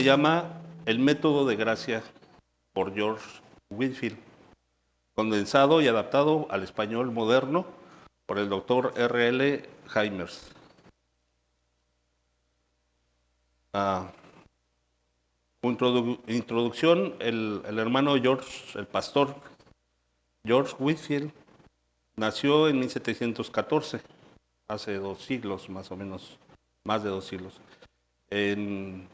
se llama El método de gracia por George Whitefield, condensado y adaptado al español moderno por el doctor R.L. Jaimers. Introducción, el hermano George, el pastor George Whitefield, nació en 1714, hace 2 siglos más o menos, más de 2 siglos, en,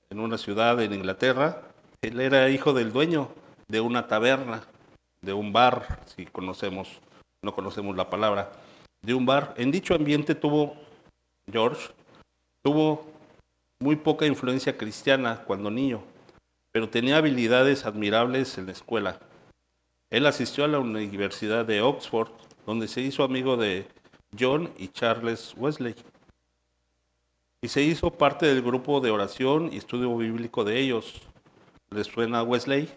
en una ciudad en Inglaterra. Él era hijo del dueño de una taberna, de un bar, si no conocemos la palabra, de un bar. En dicho ambiente George tuvo muy poca influencia cristiana cuando niño, pero tenía habilidades admirables en la escuela. Él asistió a la Universidad de Oxford, donde se hizo amigo de John y Charles Wesley, y se hizo parte del grupo de oración y estudio bíblico de ellos. ¿Les suena Wesley?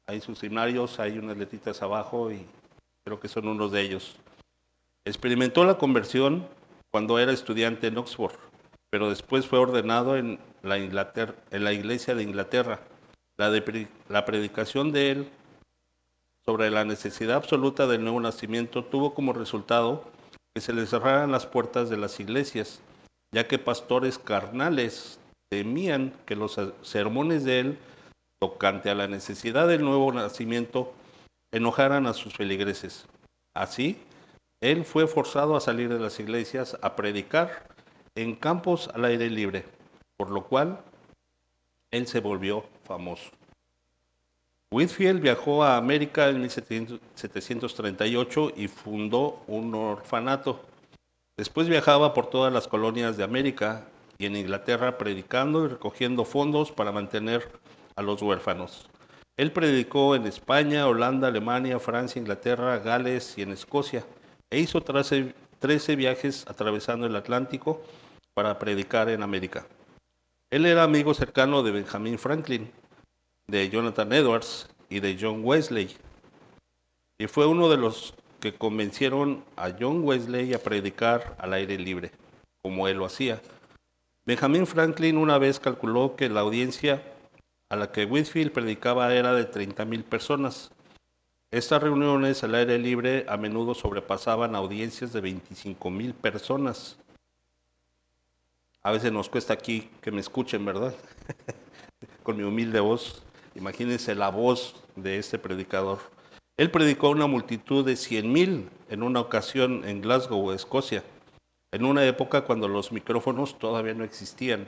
Hay sus himnarios, hay unas letritas abajo y creo que son unos de ellos. Experimentó la conversión cuando era estudiante en Oxford, pero después fue ordenado en la iglesia de Inglaterra. La predicación de él sobre la necesidad absoluta del nuevo nacimiento tuvo como resultado que se le cerraran las puertas de las iglesias, ya que pastores carnales temían que los sermones de él tocante a la necesidad del nuevo nacimiento enojaran a sus feligreses. Así, él fue forzado a salir de las iglesias a predicar en campos al aire libre, por lo cual él se volvió famoso. Whitefield viajó a América en 1738 y fundó un orfanato. Después viajaba por todas las colonias de América y en Inglaterra predicando y recogiendo fondos para mantener a los huérfanos. Él predicó en España, Holanda, Alemania, Francia, Inglaterra, Gales y en Escocia, e hizo 13 viajes atravesando el Atlántico para predicar en América. Él era amigo cercano de Benjamin Franklin, de Jonathan Edwards y de John Wesley, y fue uno de los que convencieron a John Wesley a predicar al aire libre, como él lo hacía. Benjamin Franklin una vez calculó que la audiencia a la que Whitefield predicaba era de 30,000 personas. Estas reuniones al aire libre a menudo sobrepasaban audiencias de 25,000 personas. A veces nos cuesta aquí que me escuchen, ¿verdad? Con mi humilde voz. Imagínense la voz de este predicador. Él predicó a una multitud de 100,000 en una ocasión en Glasgow, Escocia, en una época cuando los micrófonos todavía no existían.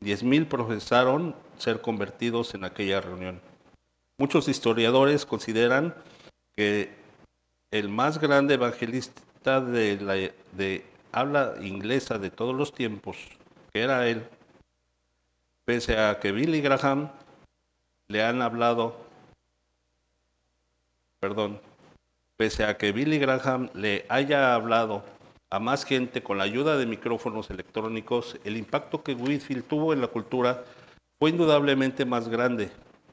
10,000 profesaron ser convertidos en aquella reunión. Muchos historiadores consideran que el más grande evangelista de habla inglesa de todos los tiempos, que era él, pese a que Billy Graham le han hablado, pese a que Billy Graham le haya hablado a más gente con la ayuda de micrófonos electrónicos, el impacto que Whitefield tuvo en la cultura fue indudablemente más grande.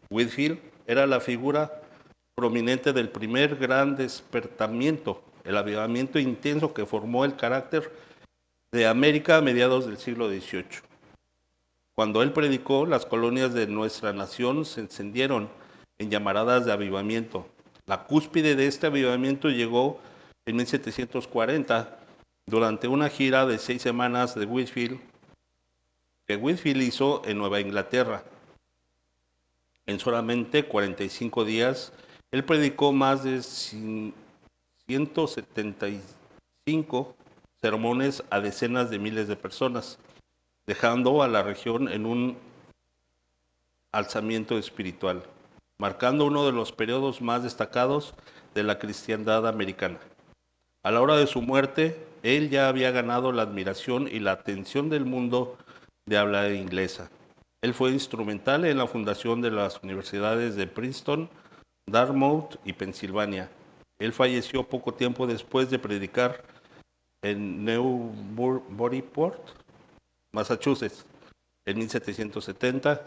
Whitefield era la figura prominente del primer gran despertamiento, el avivamiento intenso que formó el carácter de América a mediados del siglo XVIII. Cuando él predicó, las colonias de nuestra nación se encendieron en llamaradas de avivamiento. La cúspide de este avivamiento llegó en 1740 durante una gira de 6 semanas de Whitefield, que Whitefield hizo en Nueva Inglaterra. En solamente 45 días, él predicó más de 175 sermones a decenas de miles de personas, dejando a la región en un alzamiento espiritual, marcando uno de los periodos más destacados de la cristiandad americana. A la hora de su muerte, él ya había ganado la admiración y la atención del mundo de habla inglesa. Él fue instrumental en la fundación de las universidades de Princeton, Dartmouth y Pensilvania. Él falleció poco tiempo después de predicar en Newburyport, Massachusetts, en 1770,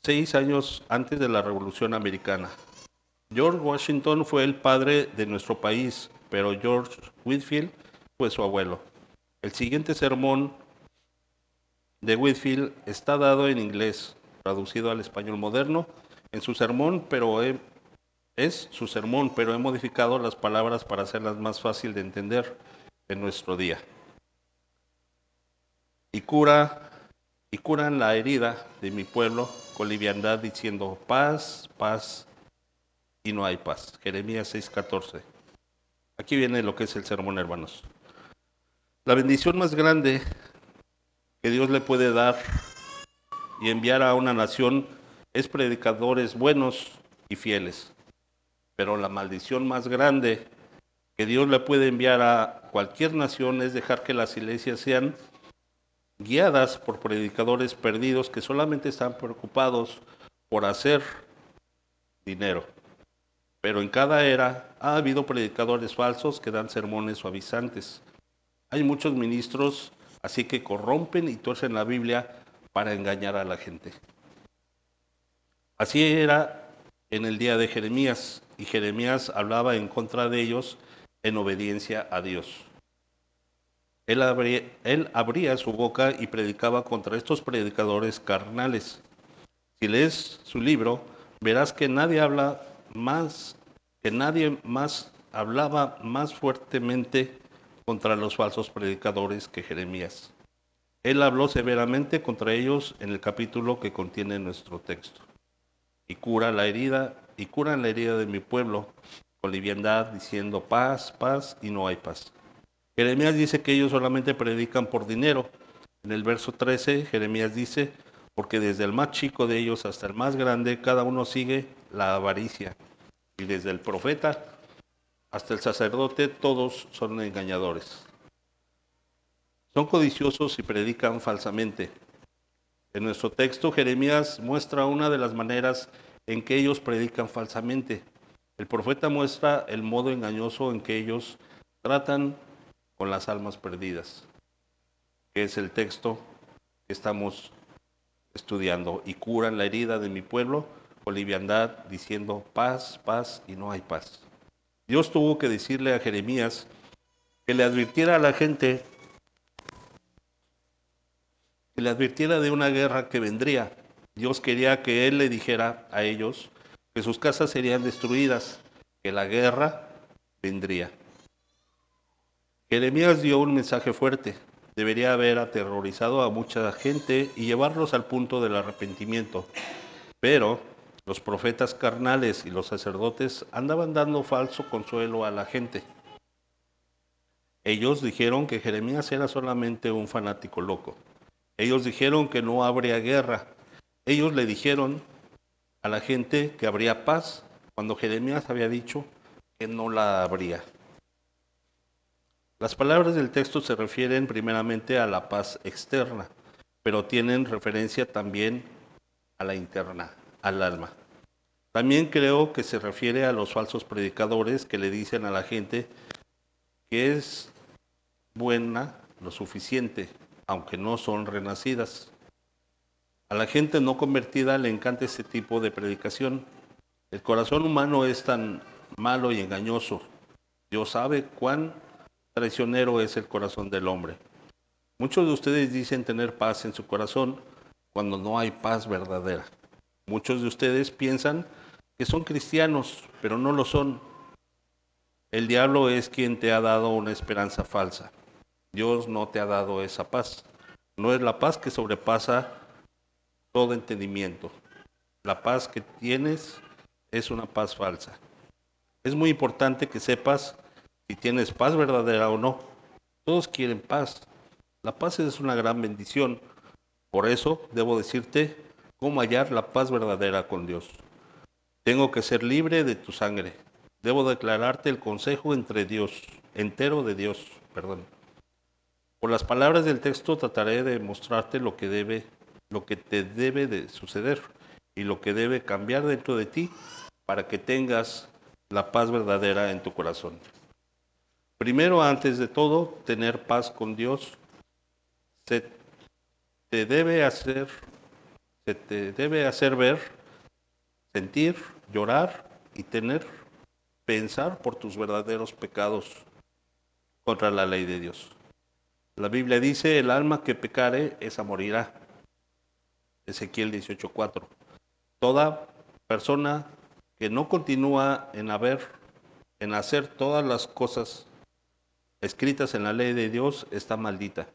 6 años antes de la Revolución Americana. George Washington fue el padre de nuestro país, pero George Whitefield fue su abuelo. El siguiente sermón de Whitefield está dado en inglés, traducido al español moderno, en su sermón, es su sermón, pero he modificado las palabras para hacerlas más fácil de entender en nuestro día. Y curan la herida de mi pueblo con liviandad diciendo paz, paz, y no hay paz. Jeremías 6:14. Aquí viene lo que es el sermón, hermanos. La bendición más grande que Dios le puede dar y enviar a una nación es predicadores buenos y fieles. Pero la maldición más grande que Dios le puede enviar a cualquier nación es dejar que las iglesias sean guiadas por predicadores perdidos que solamente están preocupados por hacer dinero. Pero en cada era ha habido predicadores falsos que dan sermones suavizantes. Hay muchos ministros así que corrompen y tuercen la Biblia para engañar a la gente. Así era en el día de Jeremías, y Jeremías hablaba en contra de ellos en obediencia a Dios. Él abría su boca y predicaba contra estos predicadores carnales. Si lees su libro, verás que nadie más hablaba más fuertemente contra los falsos predicadores que Jeremías. Él habló severamente contra ellos en el capítulo que contiene nuestro texto. Y curan la herida de mi pueblo con liviandad, diciendo paz, paz, y no hay paz. Jeremías dice que ellos solamente predican por dinero. En el verso 13, Jeremías dice, porque desde el más chico de ellos hasta el más grande, cada uno sigue la avaricia. Y desde el profeta hasta el sacerdote, todos son engañadores. Son codiciosos y predican falsamente. En nuestro texto, Jeremías muestra una de las maneras en que ellos predican falsamente. El profeta muestra el modo engañoso en que ellos tratan con las almas perdidas, que es el texto que estamos estudiando. Y curan la herida de mi pueblo con liviandad, diciendo paz, paz, y no hay paz. Dios tuvo que decirle a Jeremías que le advirtiera a la gente, que le advirtiera de una guerra que vendría. Dios quería que él le dijera a ellos que sus casas serían destruidas, que la guerra vendría. Jeremías dio un mensaje fuerte. Debería haber aterrorizado a mucha gente y llevarlos al punto del arrepentimiento. Pero los profetas carnales y los sacerdotes andaban dando falso consuelo a la gente. Ellos dijeron que Jeremías era solamente un fanático loco. Ellos dijeron que no habría guerra. Ellos le dijeron a la gente que habría paz cuando Jeremías había dicho que no la habría. Las palabras del texto se refieren primeramente a la paz externa, pero tienen referencia también a la interna, al alma. También creo que se refiere a los falsos predicadores que le dicen a la gente que es buena lo suficiente, aunque no son renacidas. A la gente no convertida le encanta este tipo de predicación. El corazón humano es tan malo y engañoso. Dios sabe cuán traicionero es el corazón del hombre. Muchos de ustedes dicen tener paz en su corazón cuando no hay paz verdadera. Muchos de ustedes piensan que son cristianos, pero no lo son. El diablo es quien te ha dado una esperanza falsa. Dios no te ha dado esa paz. No es la paz que sobrepasa todo entendimiento. La paz que tienes es una paz falsa. Es muy importante que sepas si tienes paz verdadera o no. Todos quieren paz. La paz es una gran bendición. Por eso debo decirte cómo hallar la paz verdadera con Dios. Tengo que ser libre de tu sangre. Debo declararte el consejo entero de Dios, perdón. Por las palabras del texto trataré de mostrarte lo que te debe de suceder y lo que debe cambiar dentro de ti para que tengas la paz verdadera en tu corazón. Primero, antes de todo, tener paz con Dios se te debe hacer, se te debe hacer ver, sentir, llorar y pensar por tus verdaderos pecados contra la ley de Dios. La Biblia dice, el alma que pecare, esa morirá. Ezequiel 18:4. Toda persona que no continúa en hacer todas las cosas escritas en la ley de Dios, está maldita.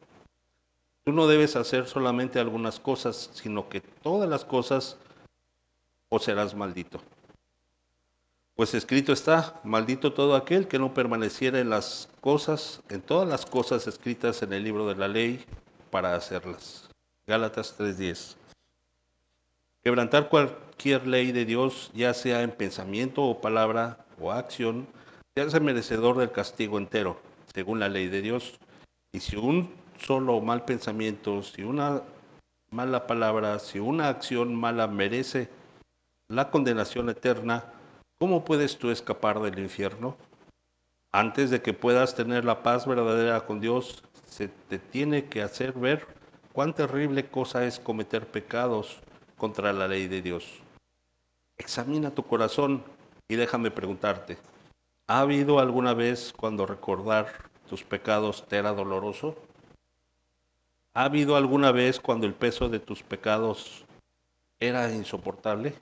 Tú no debes hacer solamente algunas cosas, sino que todas las cosas o serás maldito. Pues escrito está, maldito todo aquel que no permaneciera en todas las cosas escritas en el libro de la ley para hacerlas. Gálatas 3:10. Quebrantar cualquier ley de Dios, ya sea en pensamiento o palabra o acción, te hace merecedor del castigo entero, según la ley de Dios. Y si un solo mal pensamiento, si una mala palabra, si una acción mala merece la condenación eterna, ¿cómo puedes tú escapar del infierno? Antes de que puedas tener la paz verdadera con Dios, se te tiene que hacer ver cuán terrible cosa es cometer pecados contra la ley de Dios. Examina tu corazón y déjame preguntarte, ¿ha habido alguna vez cuando recordar tus pecados te era doloroso? ¿Ha habido alguna vez cuando el peso de tus pecados era insoportable?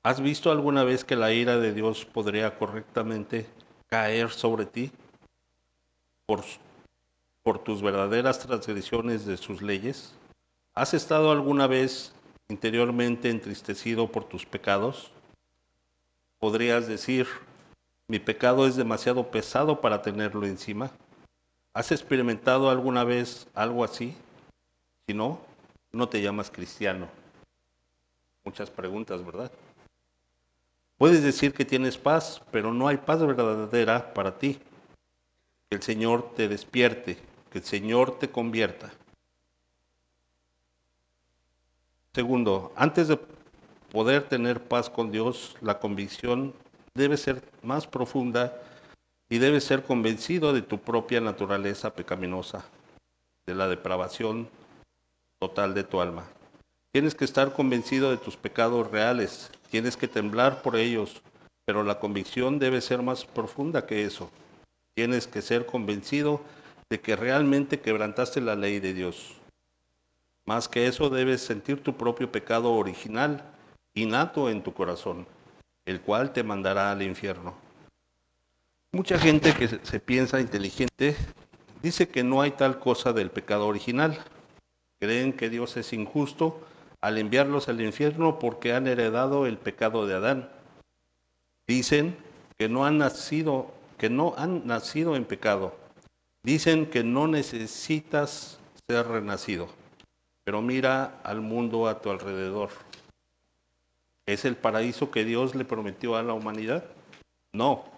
¿Has visto alguna vez que la ira de Dios podría correctamente caer sobre ti por, por tus verdaderas transgresiones de sus leyes? ¿Has estado alguna vez interiormente entristecido por tus pecados? Podrías decir, mi pecado es demasiado pesado para tenerlo encima. ¿Has experimentado alguna vez algo así? Si no, no te llamas cristiano. Muchas preguntas, ¿verdad? Puedes decir que tienes paz, pero no hay paz verdadera para ti. Que el Señor te despierte, que el Señor te convierta. Segundo, antes de poder tener paz con Dios, la convicción debe ser más profunda y debes ser convencido de tu propia naturaleza pecaminosa, de la depravación total de tu alma. Tienes que estar convencido de tus pecados reales, tienes que temblar por ellos, pero la convicción debe ser más profunda que eso. Tienes que ser convencido de que realmente quebrantaste la ley de Dios. Más que eso, debes sentir tu propio pecado original, innato en tu corazón, el cual te mandará al infierno. Mucha gente que se piensa inteligente dice que no hay tal cosa del pecado original. Creen que Dios es injusto al enviarlos al infierno porque han heredado el pecado de Adán. Dicen que no han nacido en pecado. Dicen que no necesitas ser renacido. Pero mira al mundo a tu alrededor. ¿Es el paraíso que Dios le prometió a la humanidad? No.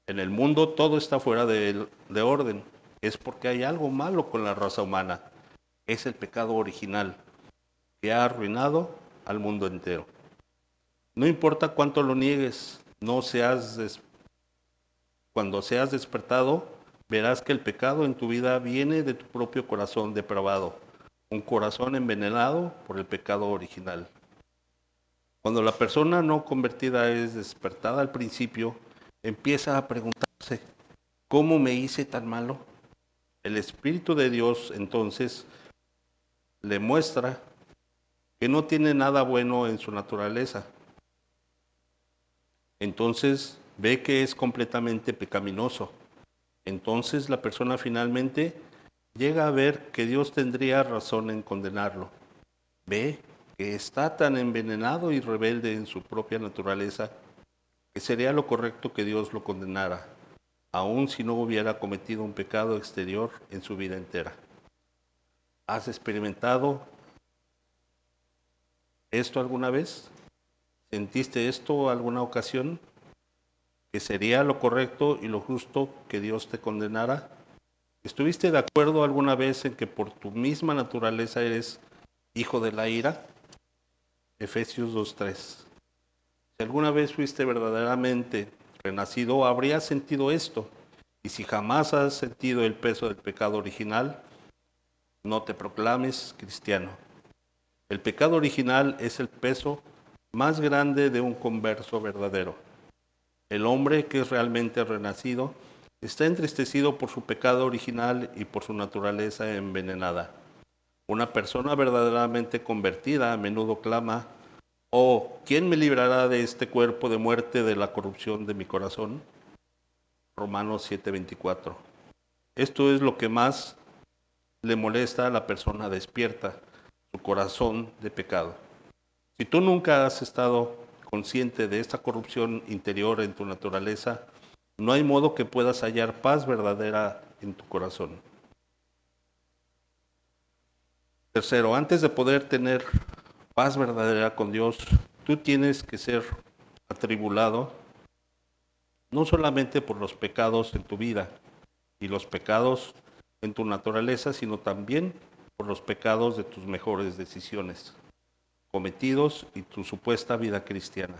En el mundo todo está fuera de orden. Es porque hay algo malo con la raza humana. Es el pecado original que ha arruinado al mundo entero. No importa cuánto lo niegues, cuando seas despertado, verás que el pecado en tu vida viene de tu propio corazón depravado, un corazón envenenado por el pecado original. Cuando la persona no convertida es despertada al principio, empieza a preguntarse, ¿cómo me hice tan malo? El Espíritu de Dios entonces le muestra que no tiene nada bueno en su naturaleza. Entonces ve que es completamente pecaminoso. Entonces la persona finalmente llega a ver que Dios tendría razón en condenarlo. Ve que está tan envenenado y rebelde en su propia naturaleza que sería lo correcto que Dios lo condenara, aun si no hubiera cometido un pecado exterior en su vida entera. ¿Has experimentado esto alguna vez? ¿Sentiste esto alguna ocasión? ¿Que sería lo correcto y lo justo que Dios te condenara? ¿Estuviste de acuerdo alguna vez en que por tu misma naturaleza eres hijo de la ira? Efesios 2:3. Si alguna vez fuiste verdaderamente renacido, habrías sentido esto. Y si jamás has sentido el peso del pecado original, no te proclames cristiano. El pecado original es el peso más grande de un converso verdadero. El hombre que es realmente renacido Está entristecido por su pecado original y por su naturaleza envenenada. Una persona verdaderamente convertida a menudo clama: oh, ¿quién me librará de este cuerpo de muerte, de la corrupción de mi corazón? Romanos 7:24. Esto es lo que más le molesta a la persona despierta, su corazón de pecado. Si tú nunca has estado consciente de esta corrupción interior en tu naturaleza, no hay modo que puedas hallar paz verdadera en tu corazón. Tercero, antes de poder tener paz verdadera con Dios, tú tienes que ser atribulado no solamente por los pecados en tu vida y los pecados en tu naturaleza, sino también por los pecados de tus mejores decisiones cometidos y tu supuesta vida cristiana.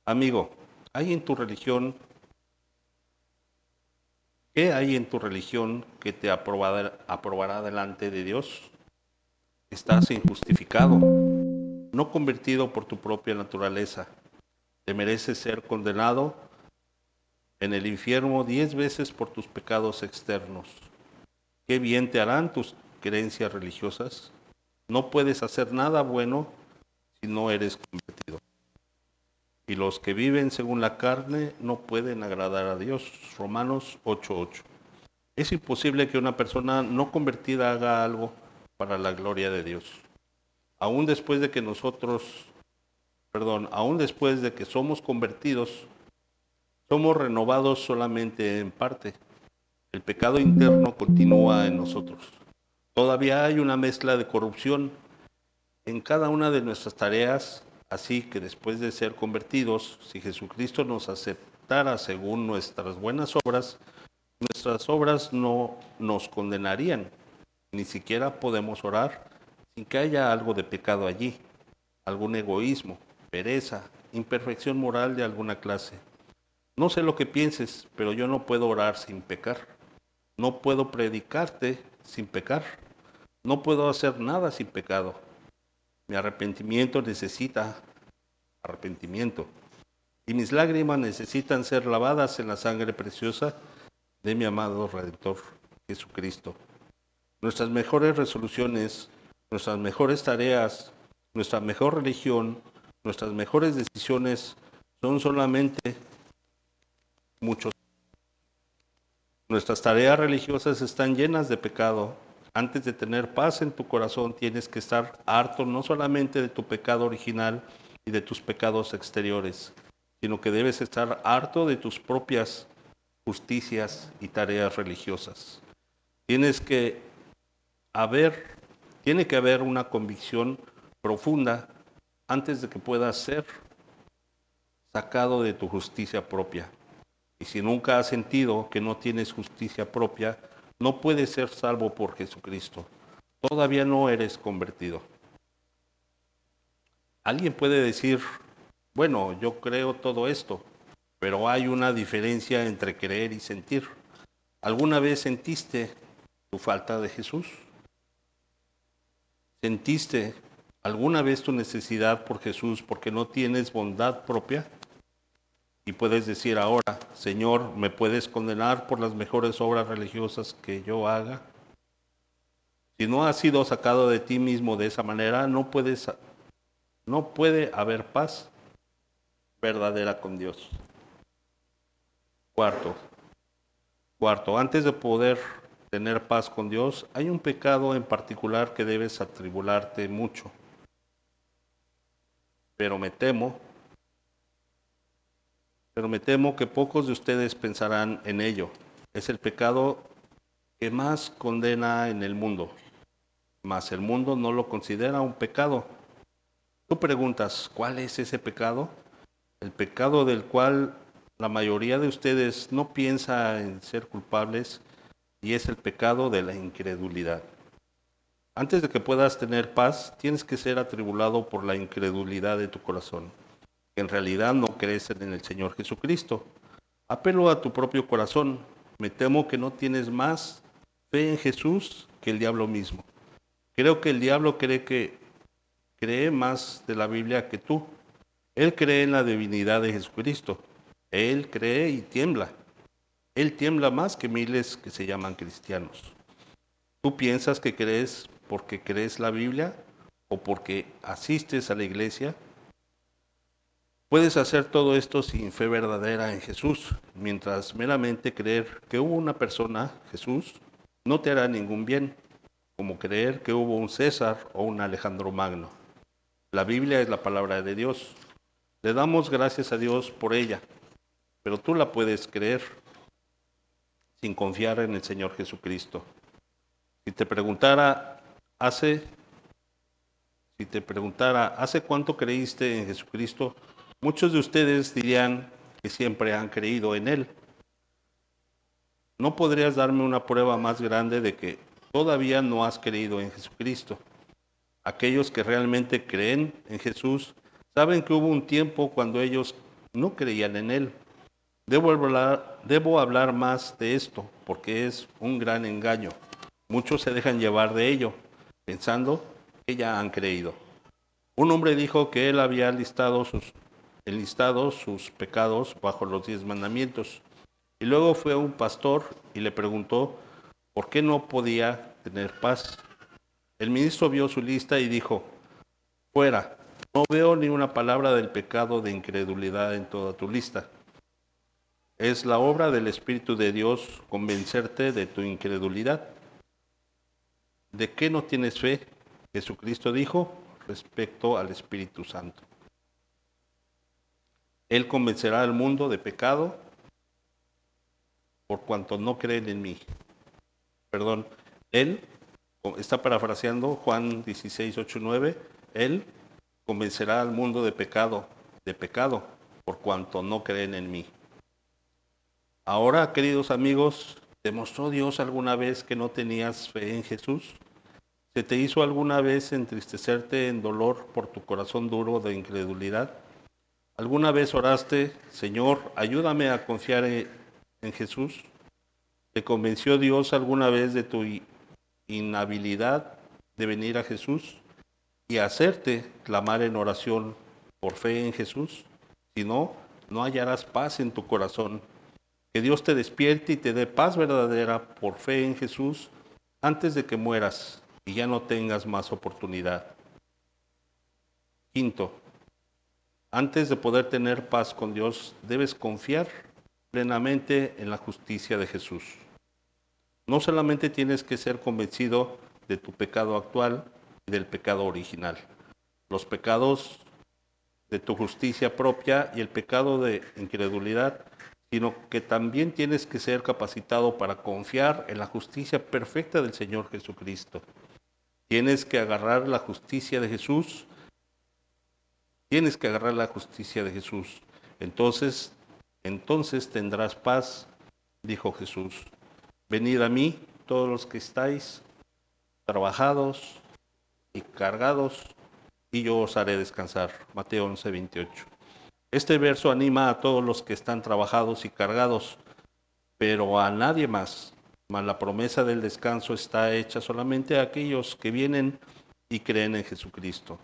Amigo, ¿hay en tu religión, qué hay en tu religión que te aprobará delante de Dios? Estás injustificado, no convertido por tu propia naturaleza. Te mereces ser condenado en el infierno 10 veces por tus pecados externos. ¿Qué bien te harán tus creencias religiosas? No puedes hacer nada bueno si no eres convertido. Y los que viven según la carne no pueden agradar a Dios. Romanos 8:8. Es imposible que una persona no convertida haga algo para la gloria de Dios. Aún después de que aún después de que somos convertidos, somos renovados solamente en parte. El pecado interno continúa en nosotros. Todavía hay una mezcla de corrupción en cada una de nuestras tareas, así que después de ser convertidos, si Jesucristo nos aceptara según nuestras buenas obras, nuestras obras no nos condenarían. Ni siquiera podemos orar sin que haya algo de pecado allí, algún egoísmo, pereza, imperfección moral de alguna clase. No sé lo que pienses, pero yo no puedo orar sin pecar. No puedo predicarte sin pecar. No puedo hacer nada sin pecado. Mi arrepentimiento necesita arrepentimiento. Y mis lágrimas necesitan ser lavadas en la sangre preciosa de mi amado Redentor, Jesucristo. Nuestras mejores resoluciones, nuestras mejores tareas, nuestra mejor religión, nuestras mejores decisiones son solamente muchos. Nuestras tareas religiosas están llenas de pecado. Antes de tener paz en tu corazón, tienes que estar harto no solamente de tu pecado original y de tus pecados exteriores, sino que debes estar harto de tus propias justicias y tareas religiosas. Tienes que haber, tiene que haber una convicción profunda antes de que puedas ser sacado de tu justicia propia. Y si nunca has sentido que no tienes justicia propia, no puedes ser salvo por Jesucristo. Todavía no eres convertido. Alguien puede decir, bueno, yo creo todo esto, pero hay una diferencia entre creer y sentir. ¿Alguna vez sentiste tu falta de Jesús? ¿Sentiste alguna vez tu necesidad por Jesús porque no tienes bondad propia? Y puedes decir ahora, Señor, ¿me puedes condenar por las mejores obras religiosas que yo haga? Si no has sido sacado de ti mismo de esa manera, no puede haber paz verdadera con Dios. Cuarto, antes de poder tener paz con Dios, hay un pecado en particular que debes atribularte mucho. Pero me temo que pocos de ustedes pensarán en ello. Es el pecado que más condena en el mundo, mas el mundo no lo considera un pecado. Tú preguntas, ¿cuál es ese pecado? El pecado del cual la mayoría de ustedes no piensa en ser culpables, y es el pecado de la incredulidad. Antes de que puedas tener paz, tienes que ser atribulado por la incredulidad de tu corazón, que en realidad no crees en el Señor Jesucristo. Apelo a tu propio corazón. Me temo que no tienes más fe en Jesús que el diablo mismo. Creo que el diablo cree más de la Biblia que tú. Él cree en la divinidad de Jesucristo. Él cree y tiembla. Él tiembla más que miles que se llaman cristianos. ¿Tú piensas que crees porque crees la Biblia o porque asistes a la iglesia? Puedes hacer todo esto sin fe verdadera en Jesús, mientras meramente creer que hubo una persona, Jesús, no te hará ningún bien, como creer que hubo un César o un Alejandro Magno. La Biblia es la palabra de Dios. Le damos gracias a Dios por ella, pero tú la puedes creer sin confiar en el Señor Jesucristo. Si te preguntara hace, si te preguntara hace cuánto creíste en Jesucristo, muchos de ustedes dirían que siempre han creído en Él. ¿No podrías darme una prueba más grande de que todavía no has creído en Jesucristo? Aquellos que realmente creen en Jesús saben que hubo un tiempo cuando ellos no creían en Él. Debo hablar más de esto porque es un gran engaño. Muchos se dejan llevar de ello, pensando que ya han creído. Un hombre dijo que él había enlistado sus pecados bajo los 10 mandamientos. Y luego fue a un pastor y le preguntó por qué no podía tener paz. El ministro vio su lista y dijo, fuera, no veo ni una palabra del pecado de incredulidad en toda tu lista. Es la obra del Espíritu de Dios convencerte de tu incredulidad. ¿De qué no tienes fe? Jesucristo dijo respecto al Espíritu Santo. Él convencerá al mundo de pecado por cuanto no creen en mí. Perdón, Él está parafraseando Juan 16, 8, 9. Él convencerá al mundo de pecado, por cuanto no creen en mí. Ahora, queridos amigos, ¿te mostró Dios alguna vez que no tenías fe en Jesús? ¿Se te hizo alguna vez entristecerte en dolor por tu corazón duro de incredulidad? ¿Alguna vez oraste, Señor, ayúdame a confiar en Jesús? ¿Te convenció Dios alguna vez de tu inhabilidad de venir a Jesús y hacerte clamar en oración por fe en Jesús? Si no, no hallarás paz en tu corazón. Que Dios te despierte y te dé paz verdadera por fe en Jesús antes de que mueras y ya no tengas más oportunidad. Quinto, antes de poder tener paz con Dios, debes confiar plenamente en la justicia de Jesús. No solamente tienes que ser convencido de tu pecado actual y del pecado original. Los pecados de tu justicia propia y el pecado de incredulidad, sino que también tienes que ser capacitado para confiar en la justicia perfecta del Señor Jesucristo. Tienes que agarrar la justicia de Jesús. Tienes que agarrar la justicia de Jesús. Entonces tendrás paz, dijo Jesús. Venid a mí, todos los que estáis trabajados y cargados, y yo os haré descansar. Mateo 11, 28. Este verso anima a todos los que están trabajados y cargados, pero a nadie más. Mas la promesa del descanso está hecha solamente a aquellos que vienen y creen en Jesucristo.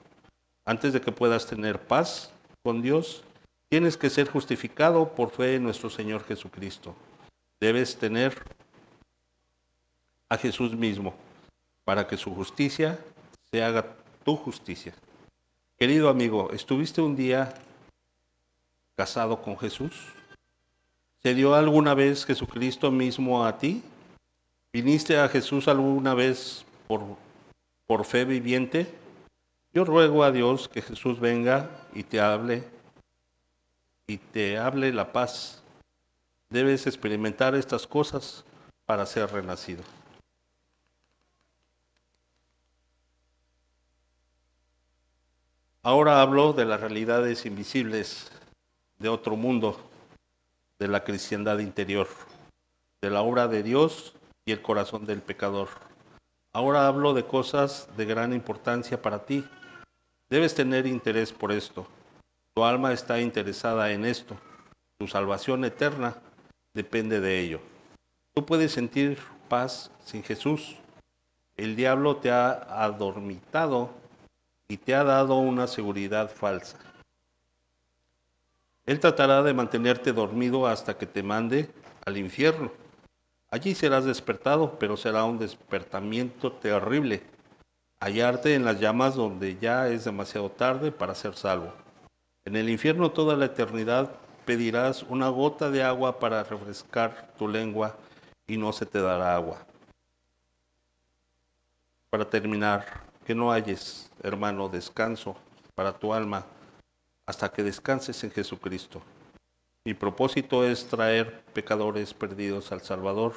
Antes de que puedas tener paz con Dios, tienes que ser justificado por fe en nuestro Señor Jesucristo. Debes tener a Jesús mismo para que su justicia se haga tu justicia. Querido amigo, ¿estuviste un día casado con Jesús? ¿Se dio alguna vez Jesucristo mismo a ti? ¿Viniste a Jesús alguna vez por fe viviente? Yo ruego a Dios que Jesús venga y te hable la paz. Debes experimentar estas cosas para ser renacido. Ahora hablo de las realidades invisibles de otro mundo, de la cristiandad interior, de la obra de Dios y el corazón del pecador. Ahora hablo de cosas de gran importancia para ti. Debes tener interés por esto. Tu alma está interesada en esto. Tu salvación eterna depende de ello. Tú puedes sentir paz sin Jesús. El diablo te ha adormitado y te ha dado una seguridad falsa. Él tratará de mantenerte dormido hasta que te mande al infierno. Allí serás despertado, pero será un despertamiento terrible. Hallarte en las llamas donde ya es demasiado tarde para ser salvo. En el infierno toda la eternidad pedirás una gota de agua para refrescar tu lengua y no se te dará agua. Para terminar, que no halles, hermano, descanso para tu alma hasta que descanses en Jesucristo. Mi propósito es traer pecadores perdidos al Salvador,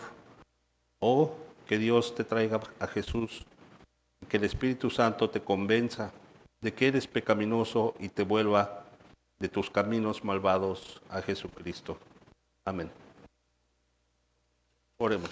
o que Dios te traiga a Jesús, que el Espíritu Santo te convenza de que eres pecaminoso y te vuelva de tus caminos malvados a Jesucristo. Amén. Oremos.